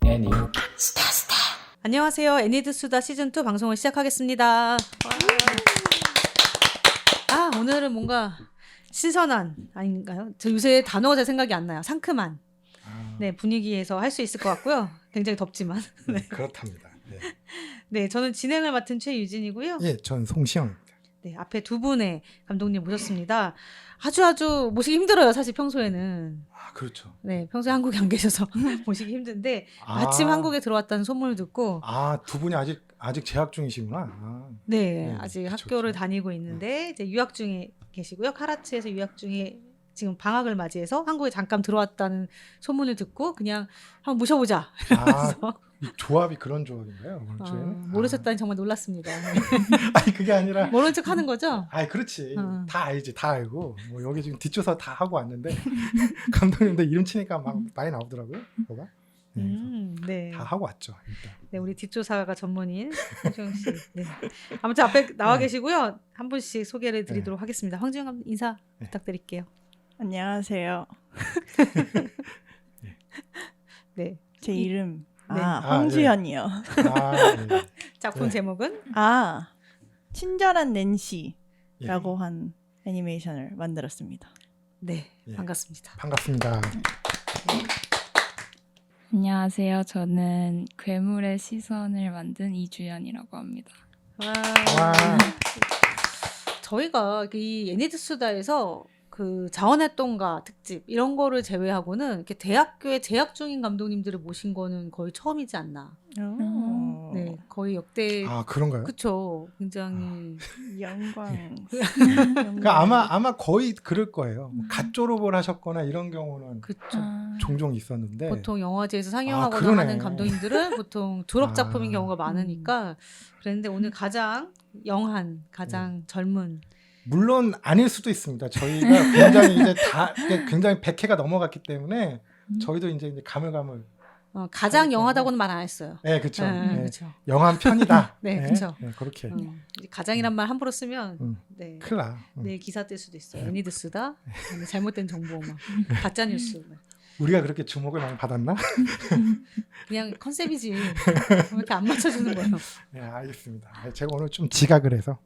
애니. 안녕하세요. 애니드수다 시즌2 방송을 시작하겠습니다. 오늘은 뭔가 신선한 아닌가요? 저 요새 단어가 잘 생각이 안 나요. 상큼한 네, 분위기에서 할 수 있을 것 같고요. 굉장히 덥지만. 네, 그렇답니다. 네. 네, 저는 진행을 맡은 최유진이고요. 예, 전 송시영입니다. 네, 앞에 두 분의 감독님 모셨습니다. 아주 모시기 힘들어요, 사실 평소에는. 아, 그렇죠. 네, 평소에 한국에 안 계셔서 모시기 힘든데 마침 한국에 들어왔다는 소문을 듣고 두 분이 아직 재학 중이시구나. 네, 아직 그쵸, 학교를 그쵸. 다니고 있는데 이제 유학 중에 계시고요. 카라치에서 유학 중에 지금 방학을 맞이해서 한국에 잠깐 들어왔다는 소문을 듣고 그냥 한번 모셔보자. 이러면서 이 조합이 그런 조합인가요? 모르셨다니 정말 놀랐습니다. 아니 그게 아니라 모른 척 하는 거죠? 아니 그렇지. 다 알지. 다 알고. 뭐 여기 지금 뒷조사 다 하고 왔는데 감독님들 이름 치니까 막 많이 나오더라고요. 뭐가? 네. 다 하고 왔죠. 일단. 네, 우리 뒷조사가 전문인 황지영 씨. 네. 아무튼 앞에 나와 계시고요. 한 분씩 소개를 드리도록 하겠습니다. 황지영 감독님 인사 부탁드릴게요. 안녕하세요. 네. 제 이름 네. 황주현이요. 네. 작품 네. 제목은 친절한 낸시라고 예. 한 애니메이션을 만들었습니다. 네, 예. 반갑습니다. 반갑습니다. 안녕하세요. 저는 괴물의 시선을 만든 이주연이라고 합니다. 와. 저희가 이 애니드수다에서 그 자원활동가 특집 이런 거를 제외하고는 이렇게 대학교에 재학 중인 감독님들을 모신 거는 거의 처음이지 않나. 네, 거의 역대. 그런가요? 그쵸. 굉장히 영광. 그러니까 아마 거의 그럴 거예요. 갓 졸업을 하셨거나 이런 경우는 그쵸. 종종 있었는데 보통 영화제에서 상영하거나 그러네. 하는 감독님들은 보통 졸업 작품인 경우가 음. 많으니까 그랬는데 오늘 가장 영한, 가장 젊은. 물론 아닐 수도 있습니다. 저희가 굉장히 이제 굉장히 100회가 넘어갔기 때문에 저희도 이제 가물가물. 가장 영하다고는 말 안 했어요. 네, 그렇죠. 네. 그렇죠. 영한 편이다. 네, 그쵸. 네, 그렇게. 이제 가장이란 말 함부로 쓰면 네. 큰일 나. 내일 기사 뜰 수도 있어요. 애니드스다. 잘못된 정보 막 가짜 뉴스. 우리가 그렇게 주목을 많이 받았나? 그냥 컨셉이지. 왜 이렇게 안 맞춰주는 거예요. 네, 알겠습니다. 제가 오늘 좀 지각을 해서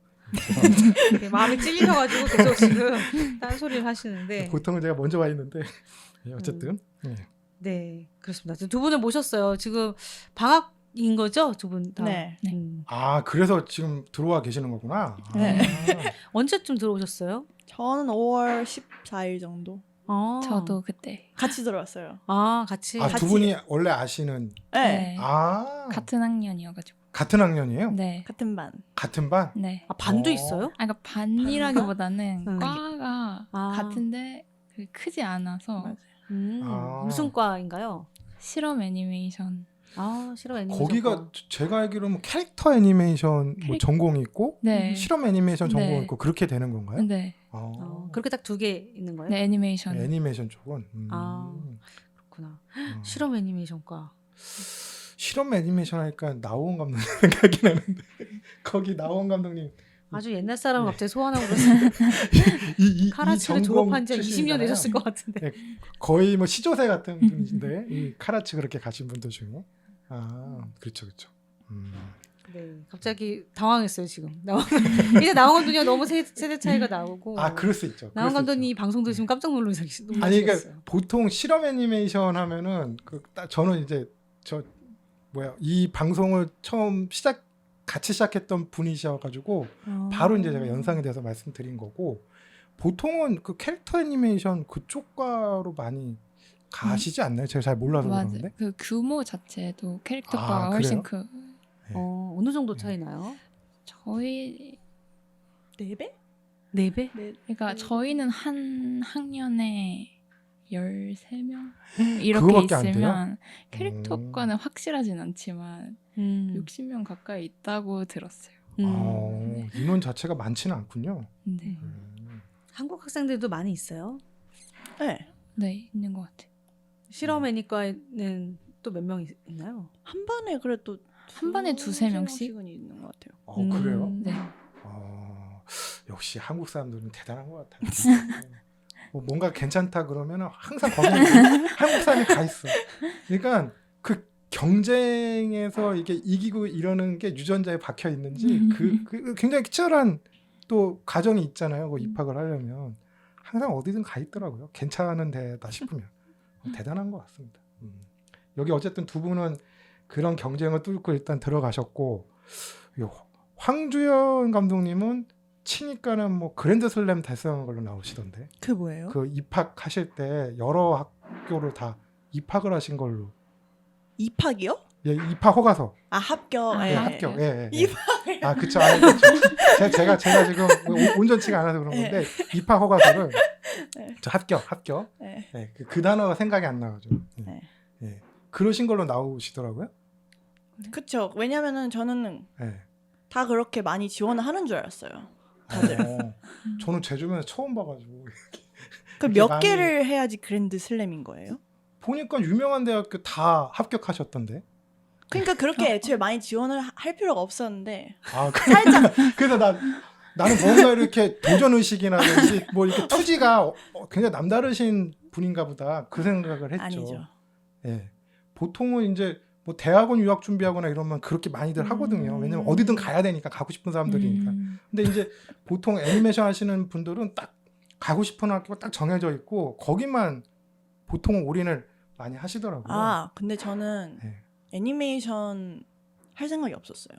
마음이 찔리셔가지고 계속 지금 딴소리를 하시는데. 보통은 제가 먼저 와 있는데 어쨌든. 네, 그렇습니다. 두 분을 모셨어요. 지금 방학인 거죠? 두 분 다. 네. 그래서 지금 들어와 계시는 거구나. 네. 언제쯤 들어오셨어요? 저는 5월 14일 정도 저도 그때 같이 들어왔어요. 같이. 두 분이 원래 아시는. 네. 같은 학년이어가지고. 같은 학년이에요? 네. 같은 반. 같은 반? 네. 반도 어. 있어요? 그러니까 반이라기보다는 응. 과가 같은데 크지 않아서 맞아요. 무슨 과인가요? 실험 애니메이션. 실험 애니메이션. 거기가 제가 알기로는 캐릭터 애니메이션 뭐 전공이 있고 네. 실험 애니메이션 전공이 네. 있고 그렇게 되는 건가요? 네. 그렇게 딱 두 개 있는 거예요? 네, 애니메이션. 애니메이션 쪽은. 그렇구나. 실험 애니메이션과. 실험 애니메이션 하니까 나오은 감독님 생각이 나는데 거기 나오은 감독님 아주 옛날 사람을 갑자기 소환하고 그러는데 카라치를 졸업한 지 20년 되셨을 것 같은데. 네, 거의 뭐 시조새 같은 분이신데 이 카라치 그렇게 가신 분들 중에 그렇죠. 네, 갑자기 당황했어요 지금. 이제 나온 감독님 너무 세대 차이가 나오고. 그럴 수 있죠. 나온 감독님 방송 들으시면 깜짝 놀라시겠어요. 아니 그러니까 보통 실험 애니메이션 하면은 저는 이제 이 방송을 처음 같이 시작했던 분이셔가지고 바로 이제 제가 연상이 돼서 말씀드린 거고 보통은 그 캐릭터 애니메이션 그쪽과로 많이 가시지 않나요? 제가 잘 몰라서 그러는데. 그 규모 자체도 캐릭터가 그래요? 훨씬 크. 어느 정도 차이나요? 저희 4배? 4배? 그러니까 저희는 한 학년에 13명 이렇게 그거밖에 안 있으면 캐릭터과는 확실하진 않지만 60명 가까이 있다고 들었어요. 인원 자체가 많지는 않군요. 네. 한국 학생들도 많이 있어요? 네. 있는 것 같아요. 실험 애니과에는 또 몇 명 있나요? 한 반에 그래도 한 반에 두세 명씩? 은 있는 것 같아요. 그래요? 네. 역시 한국 사람들은 대단한 것 같아요. 뭐 뭔가 괜찮다 그러면 항상 거기 한국 사람이 가 있어. 그러니까 그 경쟁에서 이게 이기고 이러는 게 유전자에 박혀 있는지 그 굉장히 치열한 또 과정이 있잖아요. 그 입학을 하려면 항상 어디든 가 있더라고요. 괜찮은 데다 싶으면 대단한 것 같습니다. 여기 어쨌든 두 분은 그런 경쟁을 뚫고 일단 들어가셨고 황주연 감독님은 치니까는 뭐 그랜드슬램 달성한 걸로 나오시던데. 그 뭐예요? 그 입학하실 때 여러 학교를 다 입학을 하신 걸로. 입학이요? 예, 입학 허가서. 아 합격. 예, 예. 합격. 예. 입학을. 아, 그쵸. 아, 그쵸. 제가 지금 온전치가 않아서 그런 건데 입학 허가서를 저 합격. 네. 예, 그 단어가 생각이 안 나가지고. 네. 예. 그러신 걸로 나오시더라고요. 그쵸. 왜냐면은 저는 예. 다 그렇게 많이 지원을 하는 줄 알았어요. 다들. 저는 제 주변에 처음 봐가지고. 그 몇 개를 해야지 그랜드 슬램인 거예요? 보니까 유명한 대학교 다 합격하셨던데. 그러니까 그렇게 애초에 많이 지원을 할 필요가 없었는데 아, 살짝 그래서 나는 뭔가 이렇게 도전 의식이라든지 뭐 이렇게 투지가 굉장히 남다르신 분인가 보다 그 생각을 했죠. 아니죠. 예. 보통은 이제 뭐 대학원 유학 준비하거나 이러면 그렇게 많이들 하거든요. 왜냐면 어디든 가야 되니까 가고 싶은 사람들이니까. 근데 이제 보통 애니메이션 하시는 분들은 딱 가고 싶은 학교가 딱 정해져 있고 거기만 보통은 올인을 많이 하시더라고요. 아 근데 저는 네. 애니메이션 할 생각이 없었어요.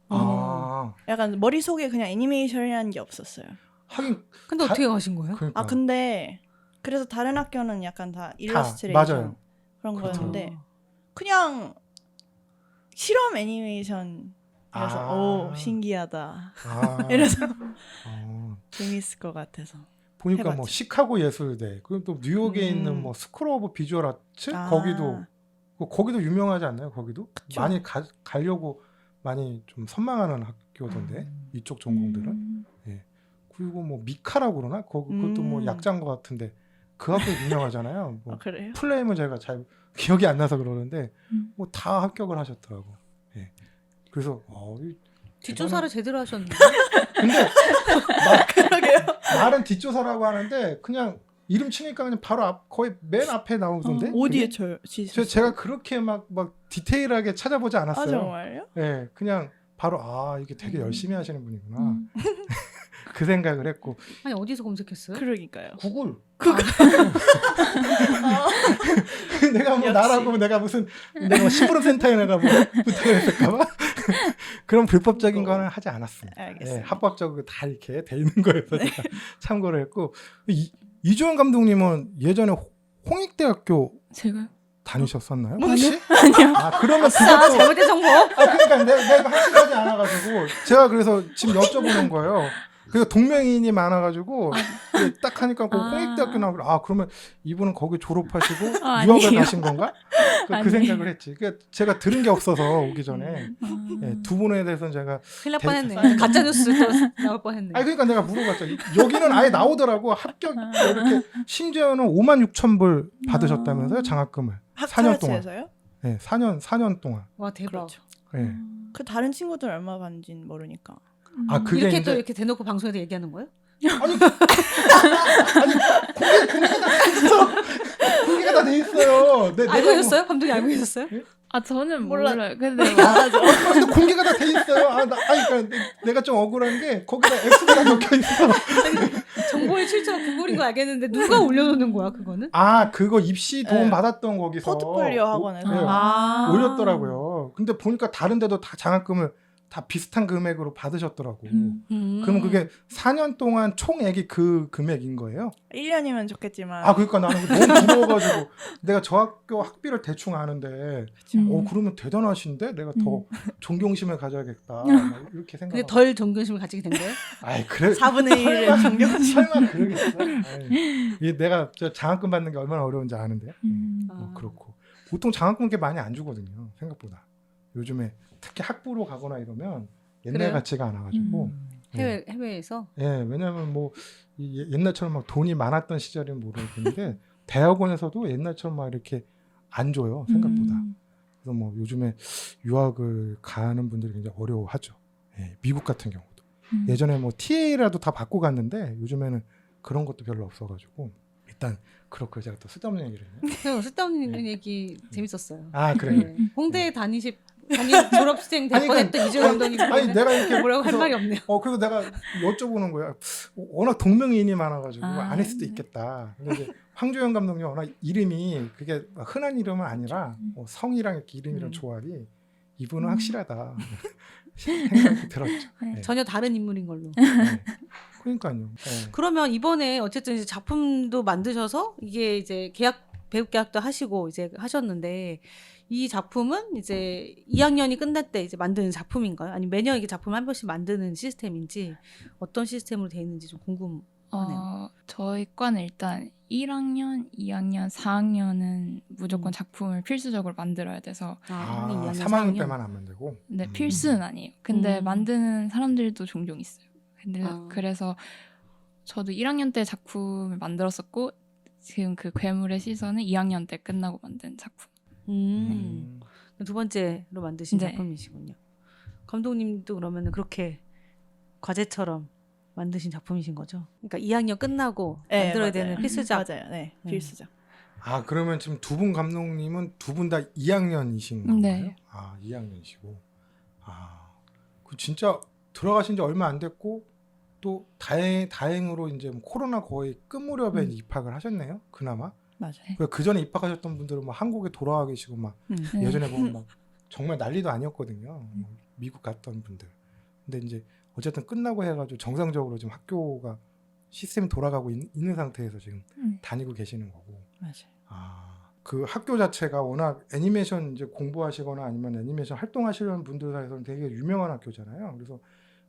아, 약간 머릿속에 그냥 애니메이션이라는 게 없었어요. 하긴 근데 어떻게 가신 거예요? 그러니까. 아 근데 그래서 다른 학교는 약간 다 일러스트레이션 맞아요. 그런 그렇죠. 거였는데 그냥 실험 애니메이션이라서 아. 오 신기하다 아, 이래서 어, 재밌을 것 같아서 보니까 해봤죠. 뭐 시카고 예술대 그리고 또 뉴욕에 있는 뭐 스쿨 오브 비주얼 아트 아. 거기도 유명하지 않나요? 거기도 그쵸. 많이 가려고 많이 좀 선망하는 학교던데 이쪽 전공들은. 그리고 뭐 미카라고 그러나 그것도 뭐 약자인 것 같은데 그 학교 유명하잖아요. 뭐 그래요? 플레임은 제가 잘 기억이 안 나서 그러는데 뭐 다 합격을 하셨더라고. 예. 그래서 뒷조사를 제대로 하셨는데. 근데 그러게요. 말은 뒷조사라고 하는데 그냥 이름 치니까 그냥 바로 거의 맨 앞에 나오던데. 어디에 그게? 저 제가 그렇게 막 디테일하게 찾아보지 아 않았어요. 정말요? 예, 그냥 바로 이게 되게 열심히 하시는 분이구나. 그 생각을 했고. 아니 어디서 검색했어요? 그러니까요. 구글. 구글. 내가 뭐 역시. 나라고 내가 뭐 시부름 센터에 내가 뭐 부탁을 했을까봐 그런 불법적인 거는 하지 않았습니다. 알겠습니다. 예, 합법적으로 다 이렇게 돼 있는 거여서 제가 참고를 했고 이주원 감독님은 예전에 홍익대학교 제가요? 다니셨었나요? 혹시? 아니요. 그러면 아싸, 그것도 잘못된 정보. 그러니까 내가 확실하지 않아가지고 제가 그래서 지금 여쭤보는 거예요. 그래서 동명이인이 많아가지고 딱 하니까 홍익대학교 나오고 그러면 이분은 거기 졸업하시고 유학을 아니에요. 가신 건가? 그 생각을 했지. 그러니까 제가 들은 게 없어서 오기 전에 두 분에 대해서는 제가 큰일 날 뻔했네. 가짜 뉴스 또 나올 뻔했네. 그러니까 내가 물어봤죠. 여기는 아예 나오더라고. 합격 이렇게 심지어는 56,000불 받으셨다면서요 장학금을 4년 동안. 학카라츠에서요? 네, 4년 동안. 와 대박. 그렇죠. 네. 그 다른 친구들 얼마 받는지는 모르니까. 그게 이렇게 이제 또 이렇게 대놓고 방송에서 얘기하는 거예요? 공개가 다 돼 있어요. 알고 계셨어요? 감독이 알고 계셨어요? 저는 몰라. 몰라요. 근데 근데 공개가 다 돼 있어요. 그러니까 내가 좀 억울한 게 거기다 X가 적혀 있어. 정보의 출처가 구글인 거 알겠는데 누가 올려놓는 거야 그거는? 그거 입시 도움 네. 받았던 거기서 포트폴리오 학원에서. 올렸더라고요. 근데 보니까 다른 데도 다 장학금을 다 비슷한 금액으로 받으셨더라고. 그럼 그게 4년 동안 총액이 그 금액인 거예요? 1년이면 좋겠지만. 그러니까 나는 너무 부러워가지고 내가 저 학교 학비를 대충 아는데 그러면 대단하신데 내가 더 존경심을 가져야겠다 막 이렇게 생각. 근데 덜 존경심을 가지게 된 거예요? 그래. 4분의 1의 정경심. 설마 그러겠어? 내가 저 장학금 받는 게 얼마나 어려운지 아는데. 그렇고 보통 장학금 그렇게 많이 안 주거든요. 생각보다. 요즘에 특히 학부로 가거나 이러면 옛날 그래요? 같지가 않아가지고. 해외에서? 왜냐면 뭐 옛날처럼 막 돈이 많았던 시절은 모르겠는데 대학원에서도 옛날처럼 막 이렇게 안 줘요 생각보다. 그래서 뭐 요즘에 유학을 가는 분들이 굉장히 어려워하죠. 미국 같은 경우도 예전에 뭐 TA라도 다 받고 갔는데 요즘에는 그런 것도 별로 없어가지고 일단 그렇고 제가 또 쓸데없는 얘기를 했네. 그래서 쓸데없는 얘기 재밌었어요. 아 그래요. 네. 홍대 졸업생 될 아니, 뻔했던 이주영 감독님 아니 내가 이렇게 뭐라고 할 그래서- 말이 없네요. 그래서 내가 여쭤보는 거야. 워낙 동명이인이 많아가지고 아. 안 했을 수도 있겠다. 근데 이제 황조영 감독님 워낙 이름이 그게 흔한 이름은 아니라 성이랑 이렇게 이름이랑 조합이 이분은 확실하다 생각이 들었죠. 네. 전혀 다른 인물인 걸로. 네. 그러니까요. 네. 그러면 이번에 어쨌든 이제 작품도 만드셔서 이게 이제 배우 계약도 하시고 이제 하셨는데 이 작품은 이제 2학년이 끝날 때 이제 만드는 작품인가요? 아니면 매년 이게 작품 한 번씩 만드는 시스템인지 어떤 시스템으로 되어 있는지 좀 궁금하네요. 저희 과는 일단 1학년, 2학년, 4학년은 무조건 작품을 필수적으로 만들어야 돼서 2학년, 3학년 4학년. 때만 하면 되고. 네, 필수는 아니에요. 근데 만드는 사람들도 종종 있어요. 근데 아. 그래서 저도 1학년 때 작품을 만들었었고 지금 그 괴물의 시선은 2학년 때 끝나고 만든 작품. 두 번째로 만드신 네. 작품이시군요. 감독님도 그러면은 그렇게 과제처럼 만드신 작품이신 거죠? 그러니까 2학년 끝나고 네, 만들어야 맞아요. 되는 필수작. 맞아요. 네, 필수작. 아 그러면 지금 두 분 감독님은 두 분 다 2학년이신 건가요? 네. 아 2학년이시고. 그 진짜 들어가신 지 얼마 안 됐고 또 다행으로 이제 코로나 거의 끝 무렵에 입학을 하셨네요. 그나마. 맞아요. 그 전에 입학하셨던 분들은 뭐 한국에 돌아와 계시고 막 네. 예전에 보면 막 정말 난리도 아니었거든요. 미국 갔던 분들. 근데 이제 어쨌든 끝나고 해가지고 정상적으로 지금 학교가 시스템이 돌아가고 있는 상태에서 지금 다니고 계시는 거고. 맞아요. 그 학교 자체가 워낙 애니메이션 이제 공부하시거나 아니면 애니메이션 활동하시는 분들 사이에서는 되게 유명한 학교잖아요. 그래서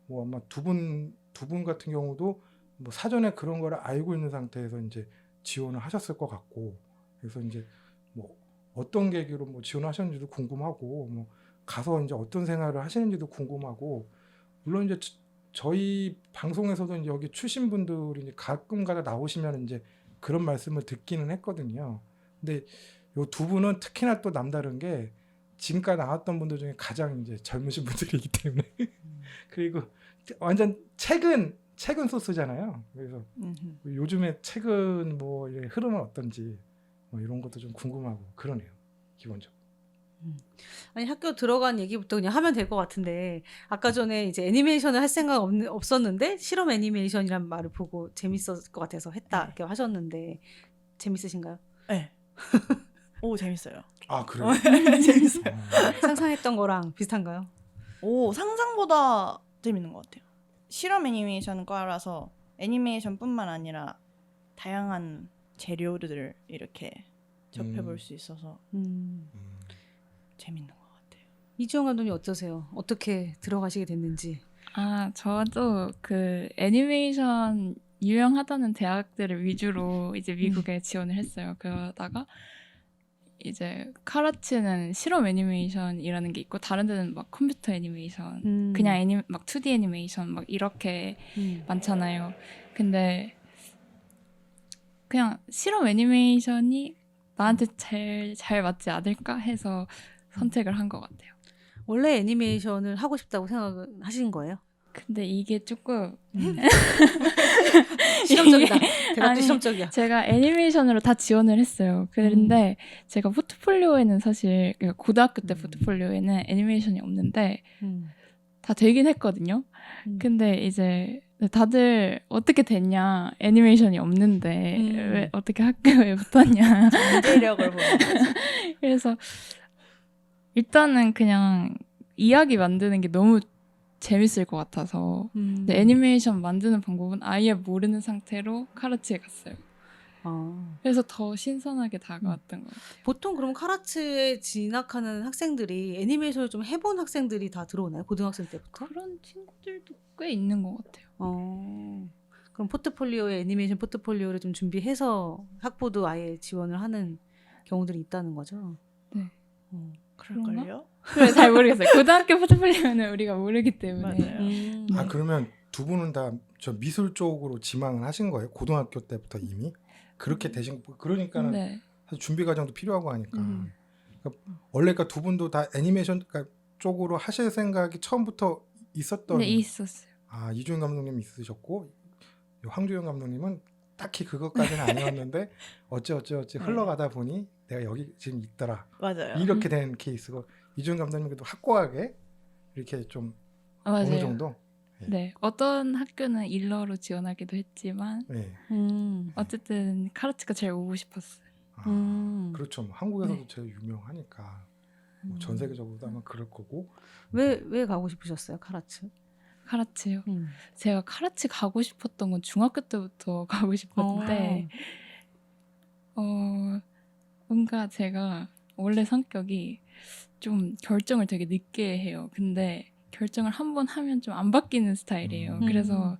뭐 아마 두 분 같은 경우도 뭐 사전에 그런 거를 알고 있는 상태에서 이제 지원을 하셨을 것 같고, 그래서 이제 뭐 어떤 계기로 뭐 지원하셨는지도 궁금하고, 뭐 가서 이제 어떤 생활을 하시는지도 궁금하고, 물론 이제 저희 방송에서도 이제 여기 출신 분들이 이제 가끔가다 나오시면 이제 그런 말씀을 듣기는 했거든요. 근데 요 두 분은 특히나 또 남다른 게 지금까지 나왔던 분들 중에 가장 이제 젊으신 분들이기 때문에 그리고 완전 최근 소스잖아요. 그래서 요즘에 최근 뭐 흐름은 어떤지 뭐 이런 것도 좀 궁금하고 그러네요. 기본적으로. 아니 학교 들어간 얘기부터 그냥 하면 될 것 같은데 아까 전에 이제 애니메이션을 할 생각 없었는데 실험 애니메이션이란 말을 보고 재밌었을 것 같아서 했다 이렇게 하셨는데 재밌으신가요? 네. 오 재밌어요. 아 그래요? 재밌어요. 상상했던 거랑 비슷한가요? 오 상상보다 재밌는 것 같아요. 실험 애니메이션과라서 애니메이션뿐만 아니라 다양한 재료들을 이렇게 접해볼 수 있어서 재밌는 것 같아요. 이주영 감독님 어떠세요? 어떻게 들어가시게 됐는지? 저도 그 애니메이션 유명하다는 대학들을 위주로 이제 미국에 지원을 했어요. 그러다가 이제 카라츠는 실험 애니메이션이라는 게 있고 다른 데는 막 컴퓨터 애니메이션, 그냥 막 2D 애니메이션 막 이렇게 많잖아요. 근데 그냥 실험 애니메이션이 나한테 잘 맞지 않을까 해서 선택을 한 것 같아요. 원래 애니메이션을 하고 싶다고 생각하신 거예요? 근데 이게 조금 실험적이다. 대답도 아니, 실험적이야. 제가 애니메이션으로 다 지원을 했어요. 그런데 제가 포트폴리오에는 사실 고등학교 때 포트폴리오에는 애니메이션이 없는데 다 되긴 했거든요. 근데 이제 다들 어떻게 됐냐, 애니메이션이 없는데 왜 어떻게 학교에 붙었냐, 문제력을 보는 거죠. 그래서 일단은 그냥 이야기 만드는 게 너무 재밌을 것 같아서 근데 애니메이션 만드는 방법은 아예 모르는 상태로 카라츠에 갔어요. 그래서 더 신선하게 다가왔던 것 같아요. 보통 그럼 카라츠에 진학하는 학생들이 애니메이션을 좀 해본 학생들이 다 들어오나요? 고등학생 때부터? 그런 친구들도 꽤 있는 것 같아요. 그럼 포트폴리오에 애니메이션 포트폴리오를 좀 준비해서 학부도 아예 지원을 하는 경우들이 있다는 거죠? 네. 그럴걸요? 그래, 잘 모르겠어요. 고등학교 포트폴리오는 우리가 모르기 때문에. 맞아요. 그러면 두 분은 다 저 미술 쪽으로 지망을 하신 거예요? 고등학교 때부터 이미? 그렇게 되신 그러니까는 네. 사실 준비 과정도 필요하고 하니까. 그러니까 원래 그러니까 두 분도 다 애니메이션 쪽으로 하실 생각이 처음부터 있었던. 네, 있었어요. 이주영 감독님 있으셨고 황조영 감독님은 딱히 그것까지는 아니었는데 어찌 흘러가다 보니 내가 여기 지금 있더라. 맞아요. 이렇게 된 케이스고 이준 감독님도 확고하게 이렇게 좀 맞아요. 어느 정도. 네, 어떤 학교는 일러로 지원하기도 했지만 네. 어쨌든 카라츠가 제일 오고 싶었어요. 그렇죠. 뭐 한국에서도 네. 제일 유명하니까 뭐 전 세계적으로도 아마 그럴 거고. 왜 가고 싶으셨어요, 카라츠? 카라츠요. 제가 카라츠 가고 싶었던 건 중학교 때부터 가고 싶었는데 뭔가 제가 원래 성격이 좀 결정을 되게 늦게 해요. 근데 결정을 한번 하면 좀 안 바뀌는 스타일이에요. 그래서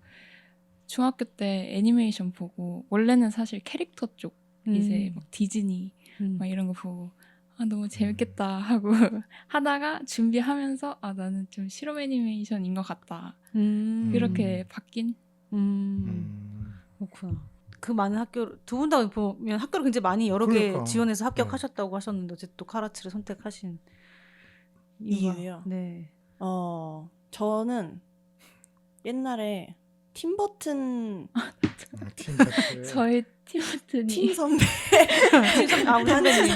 중학교 때 애니메이션 보고 원래는 사실 캐릭터 쪽 이제 막 디즈니 막 이런 거 보고 너무 재밌겠다 하고 하다가 준비하면서 나는 좀 실험 애니메이션인 것 같다. 이렇게 바뀐. 그렇구나. 그 많은 학교 두 분 다 보면 학교를 굉장히 많이 여러 그러니까. 개 지원해서 합격하셨다고 하셨는데 어쨌든 또 카라츠를 선택하신 이유요? 네. 저는 옛날에 팀버튼 팀 자체. 저희 팀버튼이 팀 선배 아, 우리 선배님.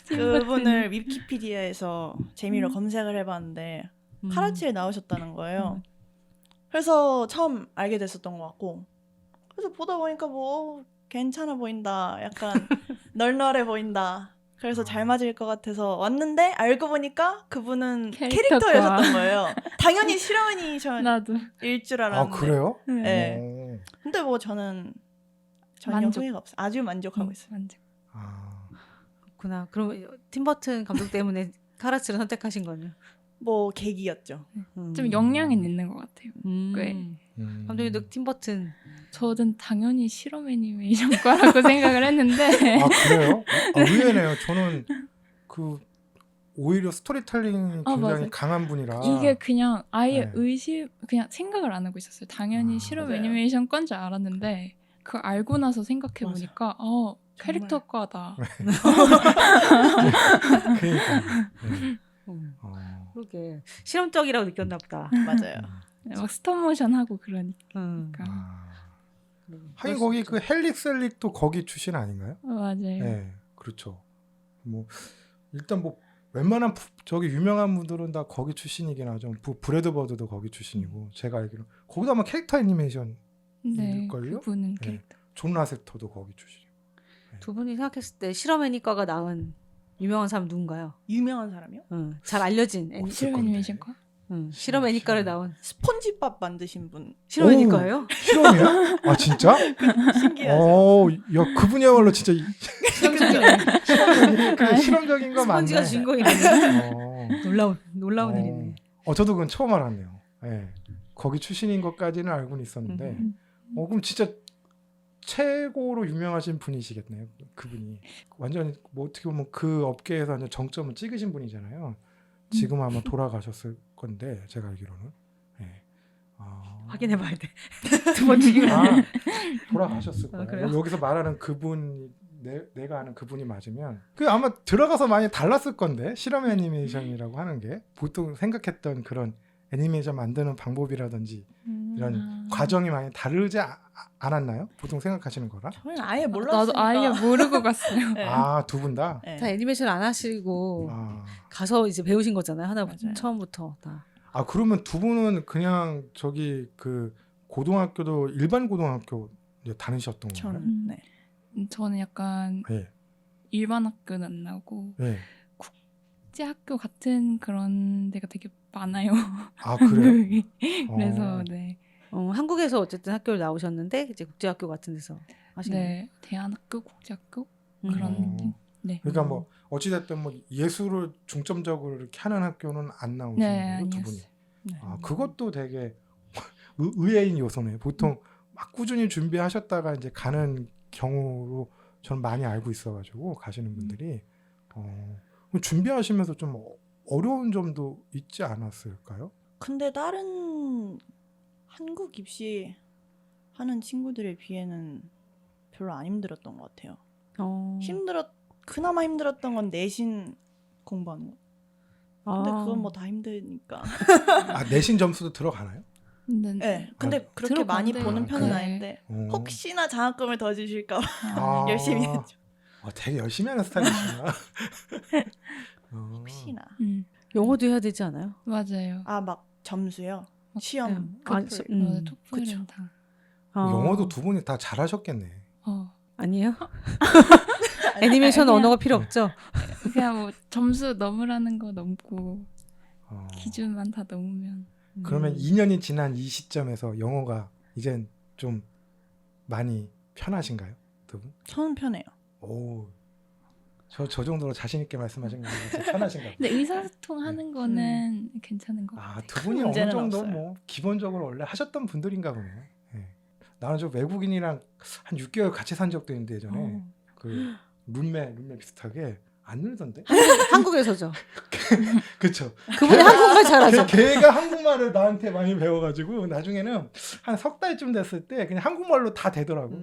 그분을 위키피디아에서 재미로 음. 검색을 해봤는데 카라치에 나오셨다는 거예요. 그래서 처음 알게 됐었던 것 같고 그래서 보다 보니까 뭐 괜찮아 보인다. 약간 널널해 보인다. 그래서 잘 맞을 것 같아서 왔는데 알고 보니까 그분은 캐릭터과. 캐릭터였던 거예요. 당연히 실험 애니메이션일 나도 줄 아 알았는데 그래요? 네. 근데 뭐 저는 전혀 만족. 후회가 없어요. 아주 만족하고 있어요. 만족. 그렇구나. 그럼 팀버튼 감독 때문에 카라츠를 선택하신 거네요. 뭐 계기였죠. 좀 영향은 있는 것 같아요. 꽤. 감독님도 팀버튼. 저는 당연히 실험 애니메이션과라고 생각을 했는데 아 그래요? 의외네요. 저는 그 오히려 스토리텔링이 굉장히 맞아요. 강한 분이라 이게 그냥 아예 네. 그냥 생각을 안 하고 있었어요. 당연히 실험 맞아요. 애니메이션 건 줄 알았는데 그걸 알고 나서 생각해 보니까 캐릭터과다. 그러니까 그러게 실험적이라고 느꼈나 보다. 맞아요. 막 스톱모션 하고 그러니까. 하긴 거기 그 헬릭셀릭도 거기 출신 아닌가요? 맞아요. 네, 그렇죠. 뭐 일단 뭐 웬만한 저기 유명한 분들은 다 거기 출신이긴 하죠. 브래드 버드도 거기 출신이고 제가 알기로 거기도 아마 캐릭터 애니메이션 네, 일걸요? 그분은 네. 캐릭터. 존 라세터도 거기 출신이고. 두 분이 생각했을 때 실험 애니과가 나온 유명한 사람 누군가요? 유명한 사람이요? 잘 알려진 없을 실험 건데. 애니메이션과? 실험 애니과를 나온 스폰지밥 만드신 분 실험 오. 애니과예요? 실험이야? 아 진짜? 신기하죠. 야 그분이야말로 진짜 실험적이네. 실험적인 거 맞네. 스펀지가 주인공이네. 어. 놀라운 일이네. 저도 그건 처음 알았네요. 예. 거기 출신인 것까지는 알고는 있었는데, 그럼 진짜 최고로 유명하신 분이시겠네요. 그분이 완전히 뭐 어떻게 보면 그 업계에서 완전 정점을 찍으신 분이잖아요. 지금 아마 돌아가셨을 건데 제가 알기로는. 예. 확인해봐야 돼. 두 번 중에 돌아가셨을 거예요. 그래요? 여기서 말하는 그분 내가 아는 그분이 맞으면 그 아마 들어가서 많이 달랐을 건데 실험 애니메이션이라고 하는 게 보통 생각했던 그런 애니메이션 만드는 방법이라든지 이런 과정이 많이 다르지 않았나요? 보통 생각하시는 거랑? 저는 아예 몰랐으니까. 나도 아예 모르고 갔어요. 네. 두 분 다? 네. 다 애니메이션 안 하시고 가서 이제 배우신 거잖아요. 맞아요. 처음부터 다. 그러면 두 분은 그냥 저기 그 고등학교도 일반 고등학교 이제 다니셨던 건가요? 저는 네. 저는 약간 네. 일반 학교는 안 나오고 네. 국제 학교 같은 그런 데가 되게 많아요. 그래요? 그래서 네. 한국에서 어쨌든 학교를 나오셨는데 이제 국제학교 같은 데서 하신 거예요. 네, 대안학교, 국제학교 그런 느낌. 네. 그러니까 뭐 어찌됐든 뭐 예술을 중점적으로 이렇게 하는 학교는 안 나오신 네, 거예요, 두 분이. 아니었어요. 네. 그것도 되게 의외인 요소네요. 보통 막 꾸준히 준비하셨다가 이제 가는 경우로 저는 많이 알고 있어가지고 가시는 분들이 준비하시면서 좀 어려운 점도 있지 않았을까요? 근데 다른 한국 입시 하는 친구들에 비해는 별로 안 힘들었던 것 같아요. 그나마 힘들었던 건 내신 공부하는 거. 근데 그건 뭐 다 힘드니까. 내신 점수도 들어가나요? 근데 그렇게 많이 들어봤는데, 보는 편은 네. 아닌데 어. 혹시나 장학금을 더 주실까 봐 아. 열심히 했죠. 되게 열심히 하는 스타일이시구나. 혹시나. 영어도 해야 되지 않아요? 맞아요. 아 막 점수요? 시험, 아, 토플. 토플은 그쵸. 다. 영어도 두 분이 다 잘하셨겠네. 아니에요? 애니메이션 그냥- 언어가 필요 없죠? 그냥 뭐 점수 넘으라는 거 넘고 어. 기준만 다 넘으면. 그러면 2년이 지난 이 시점에서 영어가 이젠 좀 많이 편하신가요? 두 분? 저는 편해요. 오, 저 정도로 자신 있게 말씀하신 거 진짜 편하신가요? 근데 의사소통하는 거는 괜찮은 것 같아요. 두 분이 어느 문제는 정도 없어요. 뭐 기본적으로 원래 하셨던 분들인가 보네. 예. 나는 저 외국인이랑 한 6개월 같이 산 적도 있는데 예전에 그 룸메 비슷하게 안 늘던데? 한국에서죠. 그쵸. 그분이 한국말 잘하죠. 걔가 한국말을 나한테 많이 배워가지고 나중에는 한 석 달쯤 됐을 때 그냥 한국말로 다 되더라고.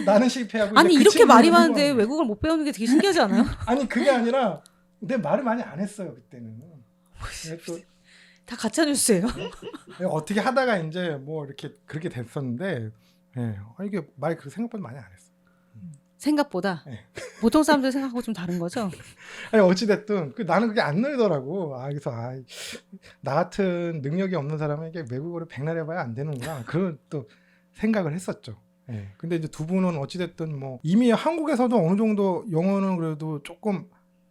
나는 실패하고 아니 이제 그 이렇게 말이 친구는 많은데 성공하는 거야. 외국어를 못 배우는 게 되게 신기하지 않아요? 아니 그게 아니라 내 말을 많이 안 했어요 그때는. 또 다 가짜 뉴스예요. 어떻게 하다가 이제 뭐 이렇게 그렇게 됐었는데 이게 말 그 생각보다 많이 안 했어. 생각보다 네. 보통 사람들 생각하고 좀 다른 거죠. 아니 어찌됐든 나는 그게 안 늘더라고. 그래서 나 같은 능력이 없는 사람에게 외국어를 백날 해봐야 안 되는구나. 그런 또 생각을 했었죠. 근데 이제 두 분은 어찌됐든 뭐 이미 한국에서도 어느 정도 영어는 그래도 조금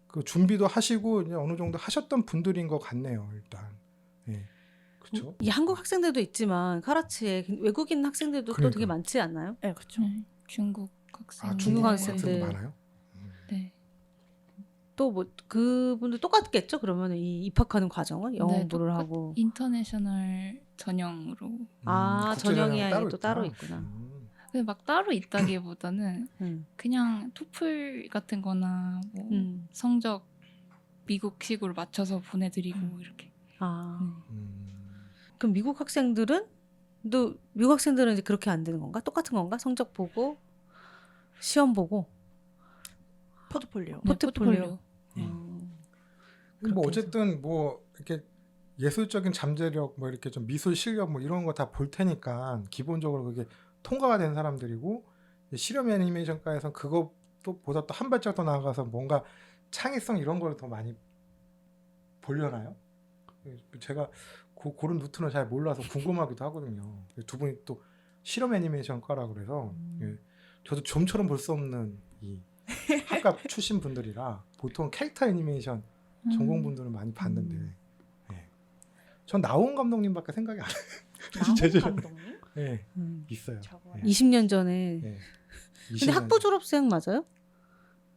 그 준비도 하시고 이제 어느 정도 하셨던 분들인 것 같네요. 일단. 그렇죠. 이 한국 학생들도 있지만 카라치에 외국인 학생들도 또 그러니까. 되게 많지 않나요? 네, 그렇죠. 중국 학생. 중국 학생도 학생들. 많아요. 네. 또 뭐 그분들 똑같겠죠? 그러면 이 입학하는 과정은 영어 공부를 하고 인터내셔널 전형으로. 전형이 아예 국제전형이 또 있다. 따로 있구나. 근데 막 따로 있다기보다는 그냥 토플 같은 거나 뭐 성적 미국식으로 맞춰서 보내드리고 이렇게. 그럼 미국 학생들은 이제 그렇게 안 되는 건가? 똑같은 건가? 성적 보고 시험 보고 포트폴리오. 포트폴리오. 뭐 어쨌든 뭐 이렇게 예술적인 잠재력 뭐 이렇게 좀 미술 실력 뭐 이런 거 다 볼 테니까 기본적으로 그게 통과가 된 사람들이고 실험 애니메이션과에선 그것보다 또 한 발짝 더 나아가서 뭔가 창의성 이런 걸 더 많이 보려나요? 제가 그런 루트는 잘 몰라서 궁금하기도 하거든요. 두 분이 또 실험 애니메이션과라 그래서 저도 좀처럼 볼 수 없는 이 학과 출신 분들이라 보통 캐릭터 애니메이션 전공 분들은 많이 봤는데 전 나온 감독님밖에 생각이 안 나요. 나온 감독님? 있어요. 20년 전에. 근데 20년. 학부 졸업생 맞아요?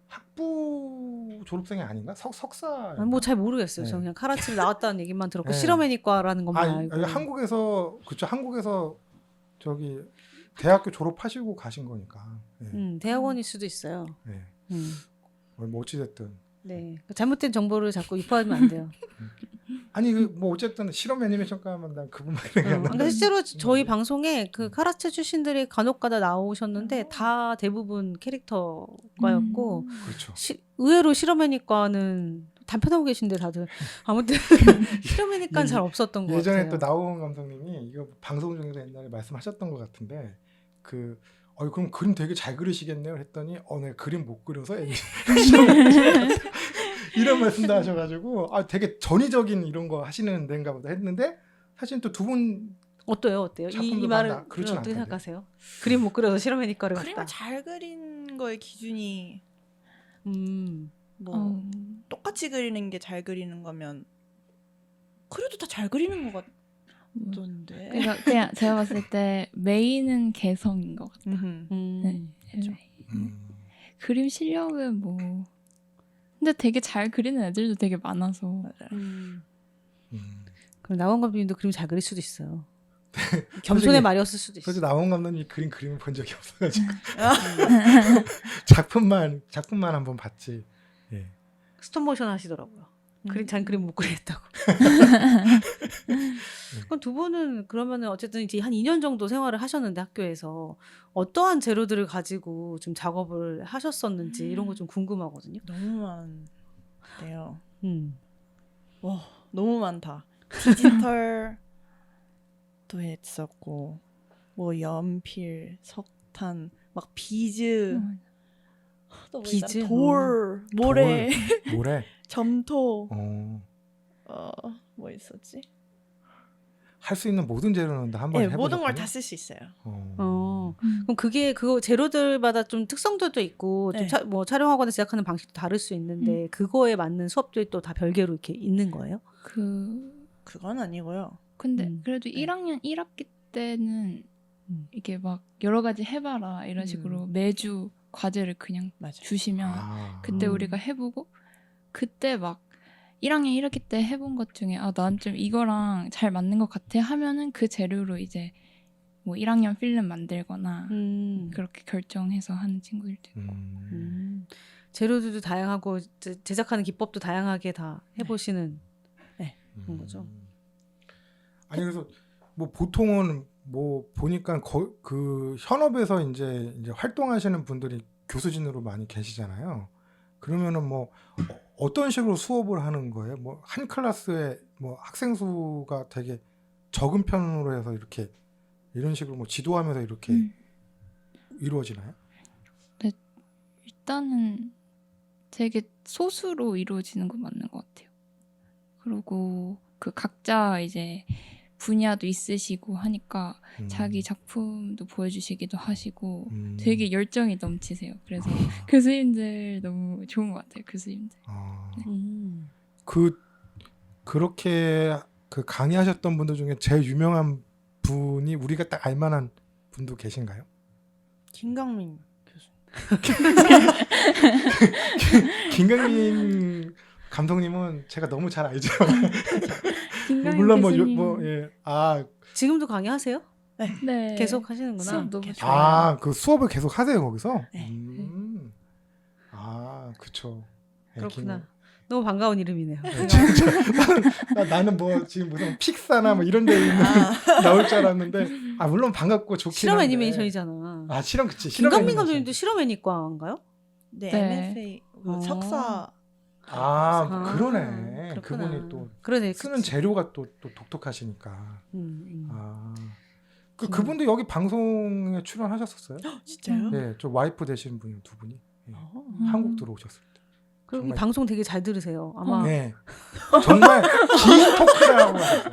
학부 졸업생이 아닌가? 석사. 뭐 잘 모르겠어요. 저 그냥 카라치를 나왔다는 얘기만 들었고 실험애니과라는 것만 알고. 한국에서 한국에서 저기 대학교 졸업하시고 가신 거니까. 대학원일 수도 있어요. 뭐 어찌됐든. 네, 잘못된 정보를 자꾸 유포하면 안 돼요. 아니 뭐 어쨌든 실험 애니메이션과 하면 난 그분만 생각나. 그러니까 실제로 저희 방송에 그 카라체 출신들이 간혹가다 나오셨는데 다 대부분 캐릭터과였고 그렇죠. 의외로 실험애니과는 단편하고 계신데 다들 아무튼 실험애니과는 잘 없었던 것 예전에 같아요. 또 나온 감독님이 이거 방송 중에서 옛날에 말씀하셨던 것 같은데 그럼 그림 되게 잘 그리시겠네요 했더니 내가 그림 못 그려서 이런 말씀도 하셔가지고 되게 전위적인 이런 거 하시는 데인가 보다 했는데 사실 또 두 분 어때요? 이 말을 그렇진 어떻게 않던데. 생각하세요? 그림 못 그려서 실험애니과를 갔다. 그림을 잘 그린 거의 기준이 똑같이 그리는 게 잘 그리는 거면 그래도 다 잘 그리는 것 같던데. 그냥 제가 봤을 때 메인은 개성인 것 같아요. 네. 그렇죠. 그림 실력은 뭐 근데 되게 잘 그리는 애들도 되게 많아서. 그럼 나원 감독님도 그림 잘 그릴 수도 있어요. 겸손의 말이었을 수도 있어요. 솔직히 나온 감독님이 그림을 본 적이 없어가지고 작품만 한번 봤지. 스톱모션 하시더라고요. 잘 그림 못 그리겠다고. 그럼 두 분은 그러면은 어쨌든 이제 한 2년 정도 생활을 하셨는데 학교에서 어떠한 재료들을 가지고 좀 작업을 하셨었는지 이런 거 좀 궁금하거든요. 너무 많대요. 음. 와, 너무 많다. 디지털도 했었고 뭐 연필, 석탄, 막 비즈, 또 뭐 있잖아. 비즈? 돌, 모래, 모래. 점토, 뭐 있었지? 할 수 있는 모든 재료는 다 한번 네, 해보셨군요. 모든 걸 다 쓸 수 있어요. 그럼 그게 그거 재료들마다 좀 특성들도 있고 네. 또 뭐 촬영하거나 제작하는 방식도 다를 수 있는데 그거에 맞는 수업들이 또 다 별개로 이렇게 있는 거예요? 그건 아니고요. 근데 음. 그래도 네. 1학년 1학기 때는 음. 이게 막 여러 가지 해봐라 이런 식으로 매주 과제를 그냥 맞아. 주시면 그때 음. 우리가 해보고 그때 막 1학년 1학기 때 해본 것 중에 난 좀 이거랑 잘 맞는 것 같아 하면은 그 재료로 이제 뭐 1학년 필름 만들거나 그렇게 결정해서 하는 친구들도 있고 재료들도 다양하고 제작하는 기법도 다양하게 다 해보시는 그런 거죠. 아니 그래서 뭐 보통은 뭐 보니까 그 현업에서 이제 활동하시는 분들이 교수진으로 많이 계시잖아요. 그러면은 뭐 어떤 식으로 수업을 하는 거예요? 뭐 한 클래스에 뭐 학생 수가 되게 적은 편으로 해서 이렇게 이런 식으로 뭐 지도하면서 이렇게 이루어지나요? 일단은 되게 소수로 이루어지는 건 맞는 것 같아요. 그리고 그 각자 이제 분야도 있으시고 하니까 자기 작품도 보여주시기도 하시고 되게 열정이 넘치세요. 그래서 교수님들 너무 좋은 것 같아요. 교수님들. 그렇게 그 강의하셨던 분들 중에 제일 유명한 분이 우리가 딱 알만한 분도 계신가요? 김강민 교수. 김강민 감독님은 제가 너무 잘 알죠. 김강민 물론 교수님. 지금도 강의하세요? 네. 계속 하시는구나. 수업 너무 계속. 좋아요. 그 수업을 계속 하세요 거기서? 네. 그쵸. 네, 그렇구나. 너무 반가운 이름이네요. 진짜 나는 뭐 지금 무슨 픽사나 뭐 이런 데 있는 나올 줄 알았는데 물론 반갑고 좋긴 실험 한데. 애니메이션이잖아. 실험 그치. 실험 김강민 애니메이션. 감독님도 실험 애니과인가요? 네, 네. MFA 석사. 그러네. 그렇구나. 그분이 또 그러네. 쓰는 그치. 재료가 또 독특하시니까. 음. 그분도 여기 방송에 출연하셨었어요? 진짜요? 네, 저 와이프 되시는 분이 두 분이 어. 한국 들어오셨을 때. 그리고 이 정말- 방송 되게 잘 들으세요. 아마 네, 정말 긴 토크를 하고 하셨어요.